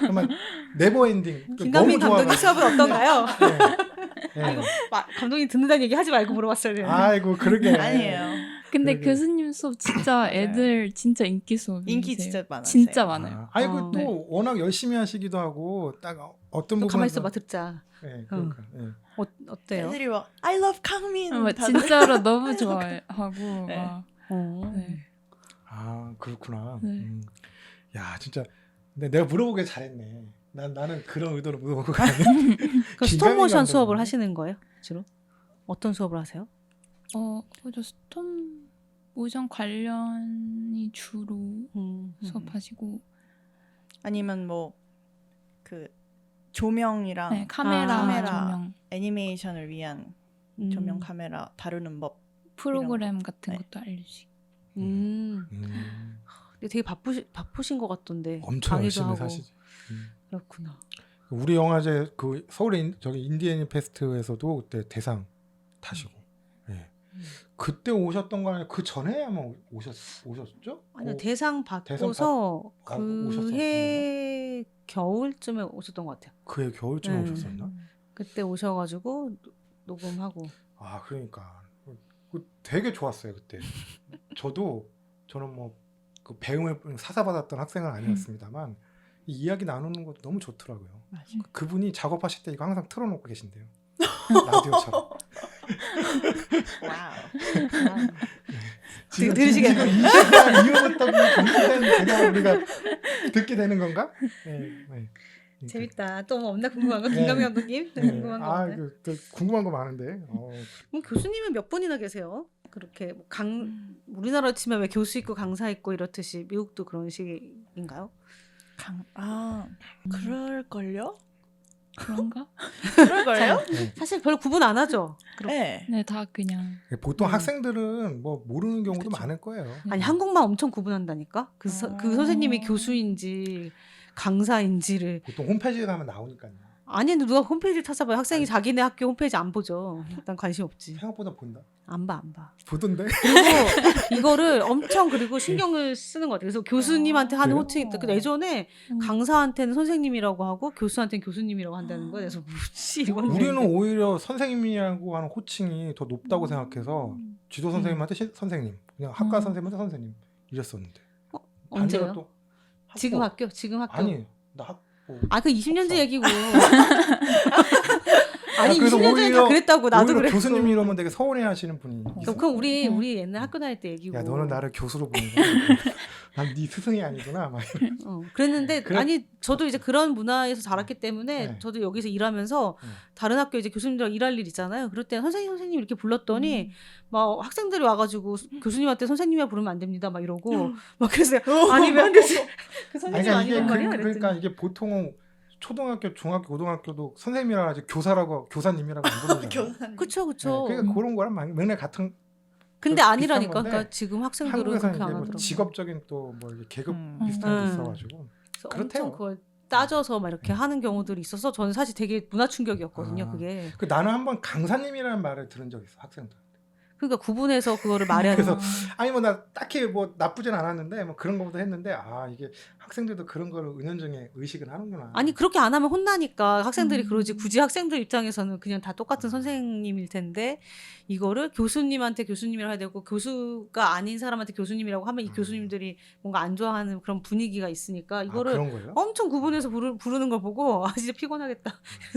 정말 네버엔딩. 김강민 너무 감독님 좋아가지고. 수업은 어떤가요? 네. 아이고, 감독님 듣는다는 얘기 하지 말고 물어봤어야 되는데. 아이고 그러게. 아니에요. 근데 그러게. 교수님 수업 진짜 애들 진짜 인기 수업이세요. 인기 진짜 많아요. 진짜 많아요. 아이고 또 네. 워낙 열심히 하시기도 하고 딱 어떤 또 부분에서 가만히 있어봐 듣자. 네, 그러니까. 네. 어때요? 애들이 막 I love 강민. 진짜로 너무 좋아하고 네. 막, 네. 그렇구나. 네. 야 진짜 근데 내가 물어보길 잘했네. 나는 그런 의도로 물어보고 아니야. 그 스톱모션 수업을 하시는 거예요? 주로? 어떤 수업을 하세요? 저 스톱 모션 관련이 주로 수업하시고 아니면 뭐 그 조명이랑 네, 카메라 카메라. 조명 애니메이션을 위한 조명 카메라 다루는 법. 프로그램 같은 네. 것도 알려주시고 근데 되게 바쁘신 것 같던데. 엄청 강의도 열심히 하고. 사시지. 그렇구나. 우리 영화제 그 서울의 저기 인디애니 페스트에서도 그때 대상 타시고. 네. 그때 오셨던 거 아니에요? 그 전에 아마 오셨죠? 아니요, 대상 받고서 그해 겨울쯤에 오셨던 것 같아요. 그해 겨울쯤에 오셨었나? 그때 오셔가지고 녹음하고. 그러니까 되게 좋았어요 그때. 저는 뭐 그 배움을 사사받았던 학생은 아니었습니다만 이 이야기 나누는 것도 너무 좋더라고요. 맞아요. 그분이 작업하실 때 이거 항상 틀어놓고 계신대요. 라디오처럼. 와우. 지금 들으시겠네요. 이 시간 이후부터 본격적인 대답을 우리가 듣게 되는 건가? 네. 재밌다. 또 뭐 없나 궁금한 거? 네. 김강민 감독님? 궁금한 거 없나요? 궁금한 거 많은데. 그럼 교수님은 몇 분이나 계세요? 그렇게 뭐 우리나라 치면 왜 교수 있고 강사 있고 이렇듯이 미국도 그런 식인가요? 그럴걸요? 그런가? 그럴걸요? 사실 별 구분 안 하죠. 네. 네, 다 그냥 보통 학생들은 뭐 모르는 경우도 그쵸. 많을 거예요. 아니 한국말 엄청 구분한다니까. 그 선생님이 교수인지 강사인지를. 보통 홈페이지에 가면 나오니까요. 아니 근데 누가 홈페이지를 찾아봐요. 학생이 자기네 학교 홈페이지 안 보죠. 일단 관심 없지. 생각보다 본다. 안 봐. 보던데. 그리고 이거를 엄청 그리고 신경을 쓰는 것 같아요. 그래서 교수님한테 하는 그래요? 호칭이 있다. 근데 예전에 강사한테는 선생님이라고 하고 교수한테는 교수님이라고 한다는 거예요. 그래서 뭐지 이건. 우리는 오히려 선생님이라고 하는 호칭이 더 높다고 생각해서 지도 선생님한테 선생님, 그냥 학과 선생님한테 선생님 이랬었는데. 반대로 언제요? 또 지금 학교? 지금 학교? 아니, 나 학교. 그 20년 전 없어. 얘기고. 아니 그래서 20년 전에 다 오히려- 그랬다고 나도 오히려 그랬고. 교수님 이러면 되게 서운해하시는 분이. 있어. 그럼 우리 옛날 학교 다닐 때 얘기고. 야, 너는 나를 교수로 보는 거야. 난 네 스승이 아니구나. 막. 그랬는데 그래- 아니 저도 이제 그런 문화에서 자랐기 때문에 네. 저도 여기서 일하면서 네. 다른 학교 이제 교수님들이랑 일할 일 있잖아요. 그럴 때 선생님 이렇게 불렀더니 막 학생들이 와가지고 교수님한테 선생님이라 부르면 안 됩니다. 막 이러고 막 그랬어요. 아니 왜 안 되지? 그 선생님 그러니까 이게 아니란 말이야. 그러니까 이게 보통은 초등학교, 중학교, 고등학교도 선생님이라 하지 교사라고 교사님이라고 안 부르잖아요. 교사님. 그쵸. 그러니까 그런 거랑 맨날 같은. 근데 비슷한 아니라니까. 건데 그러니까 지금 학생들은 한국에서는 그렇게 이제 안 뭐 하더라고요. 직업적인 또 뭐 계급 비슷한 게 음. 있어가지고. 그래서 그렇대요. 엄청 그걸 따져서 막 이렇게 하는 경우들이 있어서 저는 사실 되게 문화 충격이었거든요. 아. 그게. 나는 한번 강사님이라는 말을 들은 적 있어, 학생들. 그러니까 구분해서 그거를 말해야 그래서 돼요. 아니 뭐 나 딱히 뭐 나쁘진 않았는데 뭐 그런 거부터 했는데 이게 학생들도 그런 거를 은연중에 의식은 하는구나. 아니 그렇게 안 하면 혼나니까 학생들이 음. 그러지. 굳이 학생들 입장에서는 그냥 다 똑같은 선생님일 텐데 이거를 교수님한테 교수님이라 해야 되고 교수가 아닌 사람한테 교수님이라고 하면 이 교수님들이 뭔가 안 좋아하는 그런 분위기가 있으니까 이거를 그런 거예요? 엄청 구분해서 부르는 걸 보고 진짜 피곤하겠다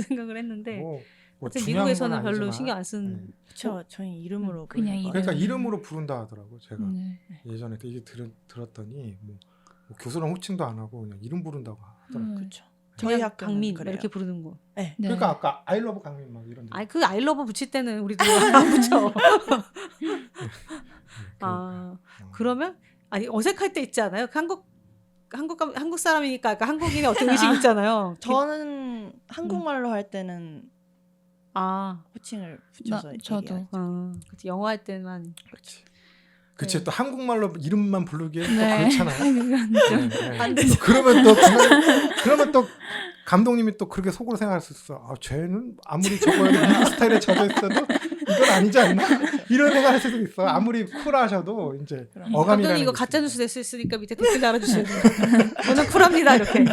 생각을 했는데 뭐 하여튼 중요한 건 미국에서는 별로 아니지만. 신경 안 쓰는. 네. 그쵸. 저희 이름으로 그냥 부르는 이름. 그러니까 거예요. 이름으로 부른다 하더라고 제가 네. 예전에 이게 들었더니 뭐 교수랑 호칭도 안 하고 그냥 이름 부른다고 하더라고. 그렇죠. 저희 그냥 학교는 강민 그래요. 이렇게 부르는 거. 네. 네. 그러니까 아까 아이러브 강민 막 이런. 아니 그 아이러브 붙일 때는 우리도 안 붙여. 그러면 아니 어색할 때 있지 않아요? 한국 사람이니까 약간 한국인의 어떤 의식 있잖아요. 저는 한국말로 할 때는 호칭을 붙여서 저도. 얘기해요. 그치, 영어 할 때만. 그치 또 한국말로 이름만 부르기엔 또 네. 그렇잖아요. 네. 안 되죠. 그러면 또 감독님이 또 그렇게 속으로 생각할 수 있어. 쟤는 아무리 저거 미국 스타일에 젖어 있어도 이건 아니지 않나? 이런 생각할 수도 있어. 아무리 쿨하셔도 이제 어감이라는 감독님 이거 게 가짜 있으니까. 뉴스 됐으니까 밑에 댓글 달아주셔야 돼요. 저는 쿨합니다 이렇게.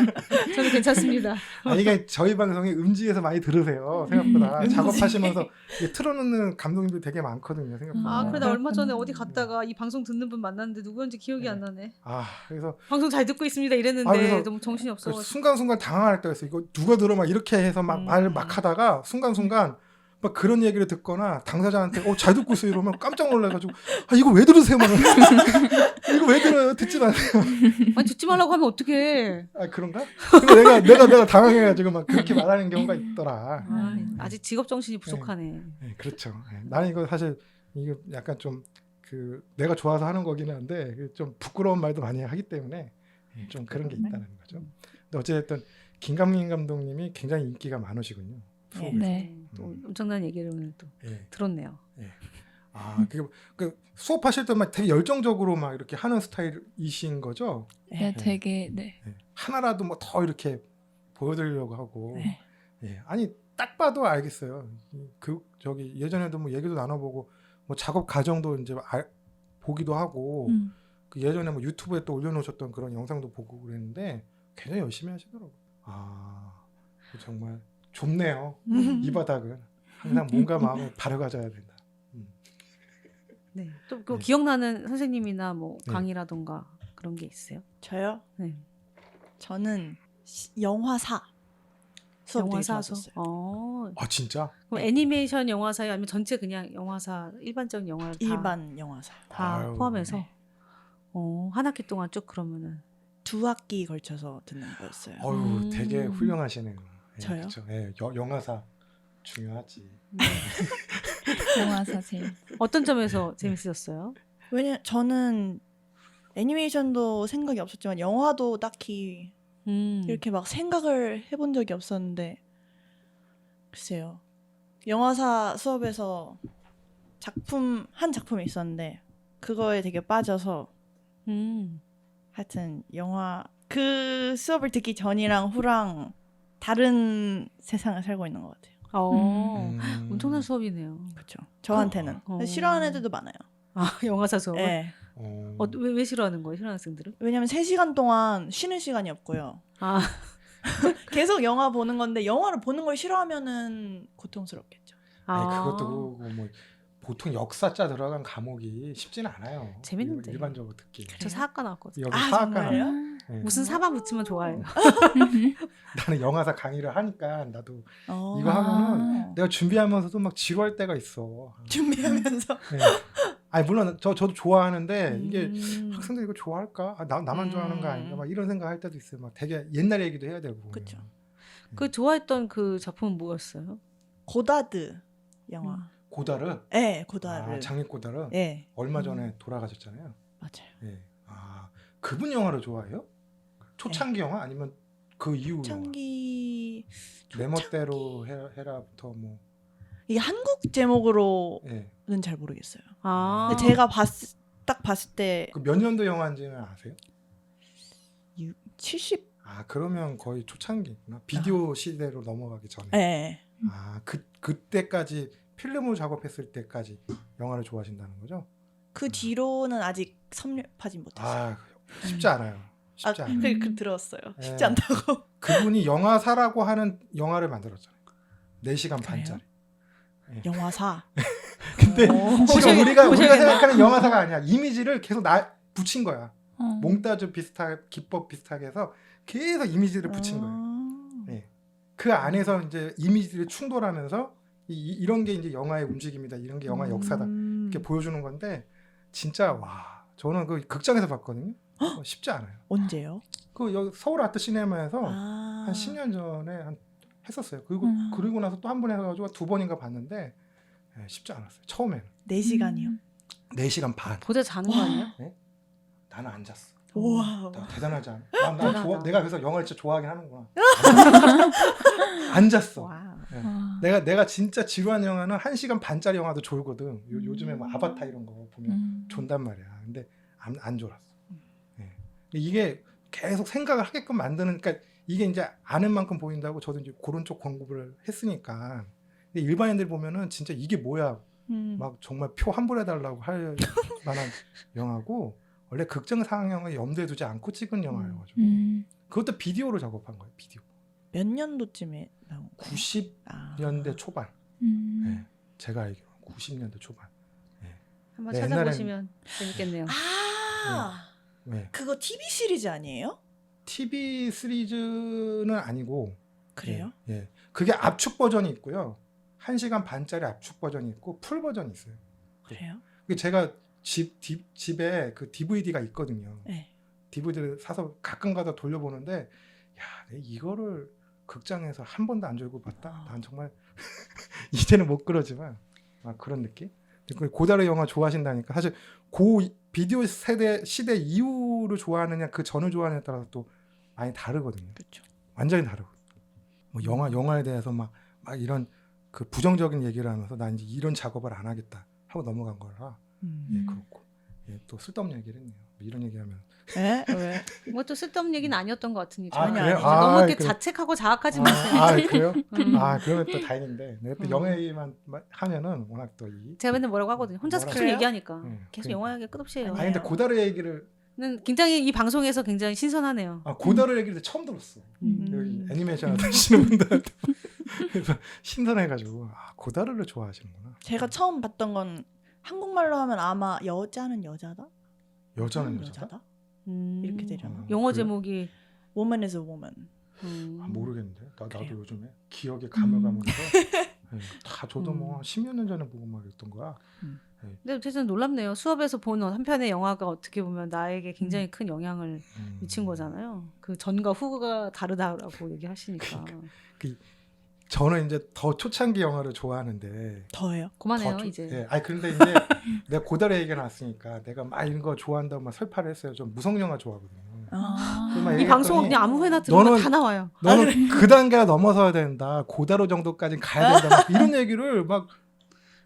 저는 괜찮습니다. 이게 저희 방송이 음지에서 많이 들으세요. 생각보다 작업하시면서 이게 틀어놓는 감독님들이 되게 많거든요. 생각보다. 그래도 얼마 전에 어디 갔다가 이 방송 듣는 분 만났는데 누구였는지 기억이 안 나네. 그래서 방송 잘 듣고 있습니다 이랬는데 그래서 너무 정신이 그 없어가지고. 순간순간 당황할 때가 있어. 이거 누가 들어 막 이렇게 해서 막 말을 막 하다가 순간순간 막 그런 얘기를 듣거나 당사자한테 잘 듣고 있어 이러면 깜짝 놀라가지고 이거 왜 들으세요? 막 이거 왜 들어요? 듣지 마세요. 아니 듣지 말라고 하면 어떡해. 그런가? 근데 내가 당황해가지고 막 그렇게 말하는 경우가 있더라. 아직 직업 정신이 부족하네. 네, 그렇죠. 나는 이거 사실 이거 약간 좀 내가 좋아서 하는 거기는 한데 좀 부끄러운 말도 많이 하기 때문에 좀 그런 게 있다는 거죠. 근데 어쨌든 김감민 감독님이 굉장히 인기가 많으시군요. 프로그램. 네. 또 엄청난 얘기를 오늘 또 들었네요. 그 수업하실 때 막 되게 열정적으로 막 이렇게 하는 스타일이신 거죠? 네, 되게 하나라도 뭐 더 이렇게 보여드리려고 하고. 네. 아니 딱 봐도 알겠어요. 저기 예전에도 뭐 얘기도 나눠보고 뭐 작업 과정도 이제 보기도 하고 그 예전에 뭐 유튜브에 또 올려놓으셨던 그런 영상도 보고 그랬는데 굉장히 열심히 하시더라고요. 정말 좁네요. 이 바닥은 항상 몸과 마음을 바르가져야 된다. 네. 또 기억나는 선생님이나 뭐 강의라던가 그런 게 있어요? 저요? 네. 저는 영화사 수업 되게 영화사 좋았어요. 진짜? 그럼 애니메이션 영화사요? 아니면 전체 그냥 영화사 일반적인 영화를 일반 영화사 다 포함해서? 한 학기 동안 쭉 그러면은 2학기 걸쳐서 듣는 거였어요. 되게 훌륭하시네요. 저요? 그렇죠. 영화사 중요하지. 영화사 제일. 어떤 점에서 재밌으셨어요? 왜냐 저는 애니메이션도 생각이 없었지만 영화도 딱히 이렇게 막 생각을 해본 적이 없었는데 글쎄요. 영화사 수업에서 한 작품이 있었는데 그거에 되게 빠져서 하여튼 영화 그 수업을 듣기 전이랑 후랑 다른 세상을 살고 있는 것 같아요. 엄청난 수업이네요. 그렇죠. 저한테는 싫어하는 애들도 많아요. 아, 영화사 수업. 네. 왜 싫어하는 거예요? 싫어하는 학생들은? 왜냐면 3시간 동안 쉬는 시간이 없고요. 아, 계속 영화 보는 건데 영화를 보는 걸 싫어하면은 고통스럽겠죠. 아니 그것도 그거고 뭐 보통 역사자 들어간 과목이 쉽지는 않아요. 재밌는데. 일반적으로 듣기. 저 사학과 나왔거든요. 여기 아, 사학과 정말요? 나와. 네. 무슨 사막 붙이면 좋아해요. 나는 영화사 강의를 하니까 나도 어. 이거 하면은 내가 준비하면서도 막 지루할 때가 있어. 준비하면서 네. 아니 물론 저도 좋아하는데 이게 음. 학생들 이거 좋아할까? 아, 나만 좋아하는 거 아닌가? 막 이런 생각할 때도 있어요. 막 되게 옛날 얘기도 해야 되고. 그쵸. 그 좋아했던 그 작품은 뭐였어요? 고다드 영화. 고다르? 네, 고다드. 아, 장립 고다르? 네, 얼마 전에 돌아가셨잖아요. 맞아요. 예. 아, 그분 영화를 좋아해요? 초창기 영화 아니면 그 이후 초창기 영화? 내 멋대로 해라부터 뭐. 이게 한국 제목으로는 예. 잘 모르겠어요. 아, 근데 제가 딱 봤을 때 그 몇 년도 영화인지는 아세요? 70. 아, 그러면 거의 초창기구나. 비디오 시대로 넘어가기 전에. 네. 아, 그때까지 필름을 작업했을 때까지 영화를 좋아하신다는 거죠? 그 뒤로는 아직 섭렵하지 못했어요. 아, 쉽지 않아요. 쉽지 않아요. 그 들었어요. 예. 쉽지 않다고. 그분이 영화사라고 하는 영화를 만들었잖아요. 4시간 그래요? 반짜리. 영화사. 근데 지금 우리가 보셔야겠네. 생각하는 영화사가 아니야. 이미지를 계속 붙인 거야. 어. 몽따주 기법 비슷하게 해서 계속 이미지를 붙인 거예요. 예. 그 안에서 이제 이미지들이 충돌하면서 이런 게 이제 영화의 움직임이다. 이런 게 영화의 역사다. 이렇게 보여주는 건데 진짜 와 저는 그 극장에서 봤거든요. 쉽지 않아요. 언제요? 그 여기 서울 아트 시네마에서 아. 한 10년 전에 했었어요. 그리고 나서 또 한 번 해가지고 2번인가 봤는데 예, 쉽지 않았어요. 처음에는 4시간이요? 4시간 반. 보다 자는 거 아니야? 나는 안 잤어. 우와. 나 대단하지 않아? 대단하다. 내가 그래서 영화를 진짜 좋아하긴 하는구나. 안 잤어. 와. 예. 아. 내가 진짜 지루한 영화는 1시간 반짜리 영화도 졸거든. 요즘에 뭐 아바타 이런 거 보면 존단 말이야. 근데 안 졸았어. 예. 이게 계속 생각을 하게끔 만드는, 그러니까 이게 이제 아는 만큼 보인다고 저도 이제 그런 쪽 공부를 했으니까. 근데 일반인들 보면은 진짜 이게 뭐야. 막 정말 표 환불해달라고 할 만한 영화고, 원래 극장 상영을 염두에 두지 않고 찍은 영화여가지고. 그것도 비디오로 작업한 거예요. 비디오. 몇 년도쯤에 나온 거예요? 90년대 초반. 예. 제가 알기로 90년대 초반. 한번 네, 찾아보시면 재밌겠네요. 아, 네. 그거 TV 시리즈 아니에요? TV 시리즈는 아니고. 그래요? 예. 예. 그게 압축 버전이 있고요. 1시간 반짜리 압축 버전이 있고 풀 버전이 있어요. 그래요? 제가 집에 그 DVD가 있거든요. 네. DVD를 사서 가끔 가다 돌려보는데, 야, 내가 이거를 극장에서 한 번도 안 졸고 봤다. 난 정말 이제는 못 그러지만 그런 느낌. 고다르 영화 좋아하신다니까 사실 고 비디오 시대 이후를 좋아하느냐 그 전을 좋아하느냐에 따라서 또 많이 다르거든요. 그렇죠. 완전히 다르거든요. 뭐 영화에 대해서 막 이런 그 부정적인 얘기를 하면서 난 이제 이런 작업을 안 하겠다 하고 넘어간 거라. 예, 그렇고. 예, 또 쓸데없는 얘기를 했네요. 뭐 이런 얘기하면. 네? 왜? 뭐또 쓸데없는 얘기는 아니었던 것 같으니까. 아, 전혀 그래요? 아니죠. 너무 이렇게 그래요? 자책하고 자학하지 마세요. 그래요? 음. 그러면 또 다행인데 내가 또 영화 얘기만 하면은 워낙 또 제가 맨날 뭐라고 하거든요. 혼자서 뭐라고 계속 해요? 얘기하니까. 네, 계속 그러니까. 영화 얘기 끝없이 해요. 근데 고다르 얘기를 굉장히 이 방송에서 굉장히 신선하네요. 고다르 얘기를 처음 들었어. 음. 여기 애니메이션 하시는 분들한테 그래서 신선해가지고 고다르를 좋아하시는구나. 제가 처음 봤던 건 한국말로 하면 아마 여자는 여자다? 여자는 여자다? 이렇게 되려나? 영어 그래요? 제목이 Woman is a woman. 모르겠는데 나도 그래요? 요즘에 기억에 가물가물해서 다 저도 뭐 10몇 년 전에 보고 막 했던 거야. 근데 어쨌든 놀랍네요. 수업에서 보는 한 편의 영화가 어떻게 보면 나에게 굉장히 큰 영향을 미친 거잖아요. 그 전과 후가 다르다라고 얘기하시니까. 저는 이제 더 초창기 영화를 좋아하는데 더해요? 그만해요 더 이제. 그런데 이제 내가 고다르 얘기가 나왔으니까 내가 막 이런 거 좋아한다고 막 설파를 했어요. 좀 무성 영화 좋아하거든요. 그래서 막 이 얘기했더니 방송은 그냥 아무 회나 들으면 다 나와요. 너는 그 단계가 넘어서야 된다. 고다르 정도까지 가야 된다. 막 이런 얘기를 막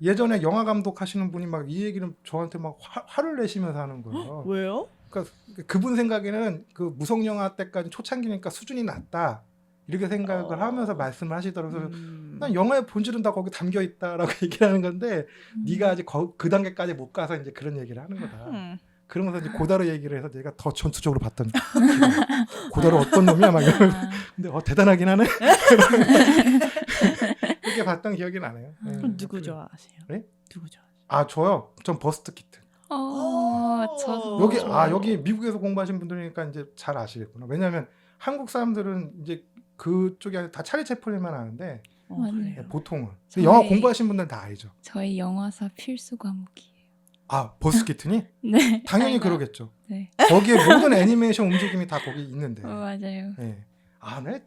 예전에 영화 감독 하시는 분이 막 이 얘기를 저한테 막 화를 내시면서 하는 거예요. 왜요? 그러니까 그분 생각에는 그 무성 영화 때까지 초창기니까 수준이 낮다 이렇게 생각을 하면서 말씀을 하시더라고요. 그래서 난 영화의 본질은 다 거기 담겨 있다라고 얘기를 하는 건데 네가 아직 그 단계까지 못 가서 이제 그런 얘기를 하는 거다. 그러면서 이제 고다로 얘기를 해서 내가 더 전투적으로 봤던 고다로 어떤 놈이야 막 이러면서 근데 대단하긴 하네. 그렇게 봤던 기억이 나네요. 그럼 누구 좋아하세요? 네? 누구 좋아하세요? 아 저요. 전 버스트 키튼. 저도 여기 좋아요. 여기 미국에서 공부하신 분들이니까 이제 잘 아시겠구나. 왜냐하면 한국 사람들은 이제 그쪽이 다 찰리 채플린만 아는데 맞아요. 보통은 저희- 영화 공부하신 분들은 다 알죠. 저희 영화사 필수 과목이에요. 아 버스트 키튼이 네. 당연히 아이고. 그러겠죠. 네. 거기에 모든 애니메이션 움직임이 다 거기 있는데. 맞아요. 예. 아, 네.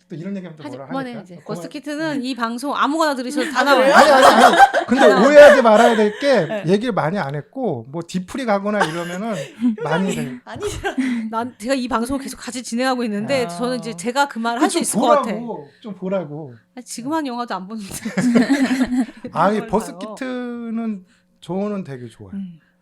또 이런 얘기하면 또 하지 뭐라 그만해 하니까. 이제. 그만- 버스트 키트는 이 방송 아무거나 들으셔도 다 아, 나와요. 그래요? 아니. 근데 오해하지 말아야 될 게 네. 얘기를 많이 안 했고 뭐 뒤풀이 가거나 이러면은 많이 돼. 아니죠. 난 제가 이 방송을 계속 같이 진행하고 있는데 아. 저는 이제 제가 그 말 할 수 좀 있을 것 같아. 좀 보라고. 아니, 지금 한 영화도 안 보는데. 아, 이 그걸 버스 봐요. 키트는 저는 되게 좋아요.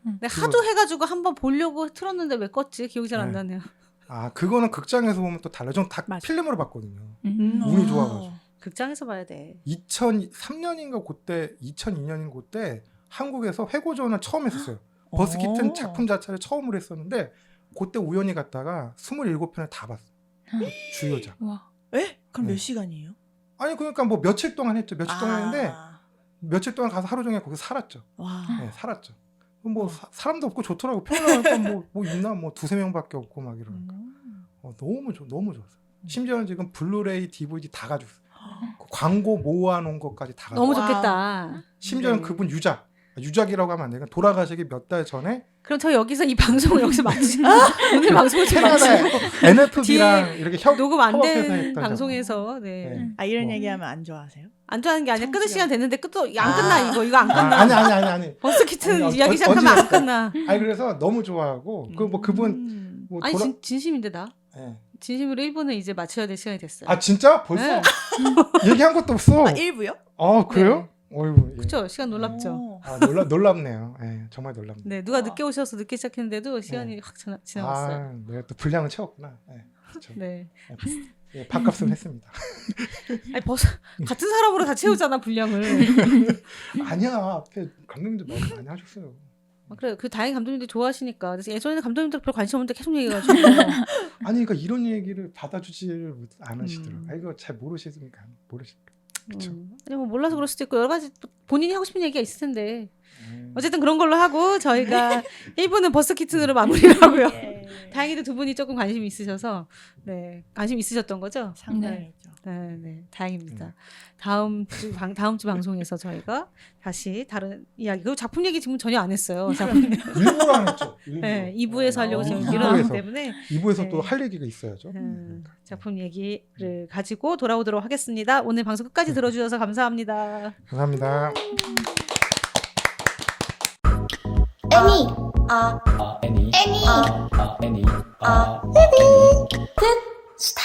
근데 하도 해가지고 한번 보려고 틀었는데 왜 껐지? 기억이 잘 안 네. 나네요. 아, 그거는 극장에서 보면 또 달라요. 전 다 맞아. 필름으로 봤거든요. 음. 운이 좋아가지고. 극장에서 봐야 돼. 2003년인가 그때 2002년인 그때 한국에서 회고전을 처음 했었어요. 버스 키튼 작품 자체를 처음으로 했었는데 그때 우연히 갔다가 27편을 다 봤어. 주요작. 와. 에? 그럼 네. 몇 시간이에요? 아니 그러니까 뭐 며칠 동안 했죠. 며칠 동안 했는데 아. 며칠 동안 가서 하루 종일 거기서 살았죠. 와. 네, 살았죠. 뭐 사람도 없고 좋더라고. 평일이니까 뭐 있나 뭐 두세 명밖에 없고 막 이러니까. 너무 좋았어요. 심지어는 지금 블루레이, DVD 다 가지고 있어요. 그 광고 모아놓은 것까지 다 가지고 너무 있어요. 와. 좋겠다. 심지어는 네. 그분 유작이라고 하면 안 돼요. 돌아가시기 몇 달 전에 그럼 저 여기서 이 방송을 여기서 마치고 오늘 방송을 좀 캐나다에 마치고 NFB랑 이렇게 녹음 안 협업해서 된 했던 방송에서 네. 네. 아 이런 뭐. 얘기하면 안 좋아하세요? 안 좋아하는 게 아니라 끊을 청취자. 시간 됐는데 끝도 안 아. 끝나 이거 안 끝나. 아니. 버스 키트는 아니, 이야기 시작하면 안 어찌됐든. 끝나. 아니 그래서 너무 좋아하고 그 뭐 그분 뭐 아니 진심인데 나 예. 진심으로 1분은 이제 맞춰야 될 시간이 됐어요. 아 진짜 벌써 네. 얘기한 것도 없어. 아 1부요? 그래요? 어이구. 예. 그렇죠. 시간 놀랍죠. 아, 놀랍네요. 예, 정말 놀랍네요. 네, 누가 늦게 오셔서 늦게 시작했는데도 시간이 네. 확 지나갔어요. 아, 내가 또 분량을 채웠구나. 예, 그렇죠. 네. 예, 밥값은 했습니다. 아니 같은 사람으로 다 채우잖아 분량을. 아니야, 앞에 감독님들 말씀 많이 하셨어요. 그래, 그 다행히 감독님들 좋아하시니까. 그래서 예전에는 감독님들 별 관심 없는데 계속 얘기해가지고. 아니, 그러니까 이런 얘기를 받아주지를 않으시더라고요. 아, 이거 잘 모르시니까. 그쵸. 아니 뭐 몰라서 그럴 수도 있고 여러 가지 또 본인이 하고 싶은 얘기가 있을 텐데. 어쨌든 그런 걸로 하고 저희가 1부는 버스 키튼으로 마무리를 하고요. 예. 다행히도 두 분이 조금 관심이 있으셔서 네 관심 있으셨던 거죠? 상당했죠. 네, 다행입니다. 다음 주 방송에서 저희가 다시 다른 이야기 그리고 작품 얘기 지금 전혀 안 했어요. 작품 일부러 안 했죠. 일부러. 네, 2부에서 하려고 지금 이부에서. 밀어놨기 때문에 2부에서 네. 또 할 얘기가 있어야죠. 작품 얘기를 가지고 돌아오도록 하겠습니다. 오늘 방송 끝까지 들어주셔서 감사합니다. 감사합니다. 애니 애니 애니 애니 끝 스탑